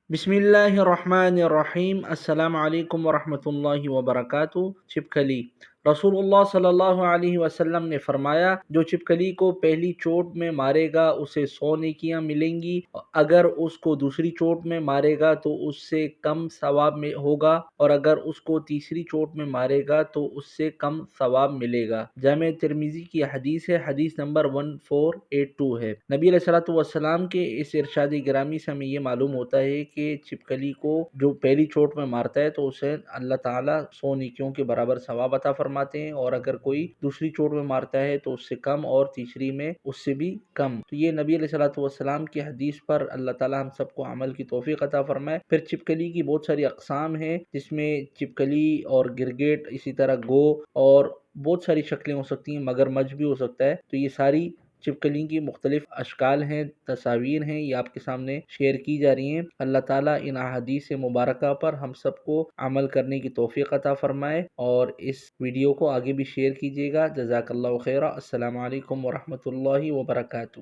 بسم اللہ الرحمن الرحیم، السلام علیکم ورحمۃ اللہ وبرکاتہ۔ چھپکلی۔ رسول اللہ صلی اللہ علیہ وسلم نے فرمایا، جو چھپکلی کو پہلی چوٹ میں مارے گا اسے 100 نیکیاں ملیں گی، اگر اس کو دوسری چوٹ میں مارے گا تو اس سے کم ثواب میں ہوگا، اور اگر اس کو تیسری چوٹ میں مارے گا تو اس سے کم ثواب ملے گا۔ جامع ترمذی کی حدیث ہے، حدیث نمبر 1482 ہے۔ نبی علیہ الصلوۃ والسلام کے اس ارشاد گرامی سے ہمیں یہ معلوم ہوتا ہے کہ چھپکلی کو جو پہلی چوٹ میں مارتا ہے تو اسے اللہ تعالیٰ 100 نیکیوں کے برابر ثواب عطا فرماتے ہیں، اور اگر کوئی دوسری چوٹ میں مارتا ہے تو اس سے کم، اور تیسری میں اس سے بھی کم۔ تو یہ نبی علیہ الصلوۃ والسلام کی حدیث پر اللہ تعالیٰ ہم سب کو عمل کی توفیق عطا فرمائے۔ پھر چھپکلی کی بہت ساری اقسام ہیں، جس میں چھپکلی اور گرگٹ، اسی طرح گو، اور بہت ساری شکلیں ہو سکتی ہیں، مگرمچھ بھی ہو سکتا ہے۔ تو یہ ساری چھپکلی کی مختلف اشکال ہیں، تصاویر ہیں، یہ آپ کے سامنے شیئر کی جا رہی ہیں۔ اللہ تعالیٰ ان احادیث مبارکہ پر ہم سب کو عمل کرنے کی توفیق عطا فرمائے، اور اس ویڈیو کو آگے بھی شیئر کیجیے گا۔ جزاک اللہ خیرہ۔ السلام علیکم ورحمۃ اللہ وبرکاتہ۔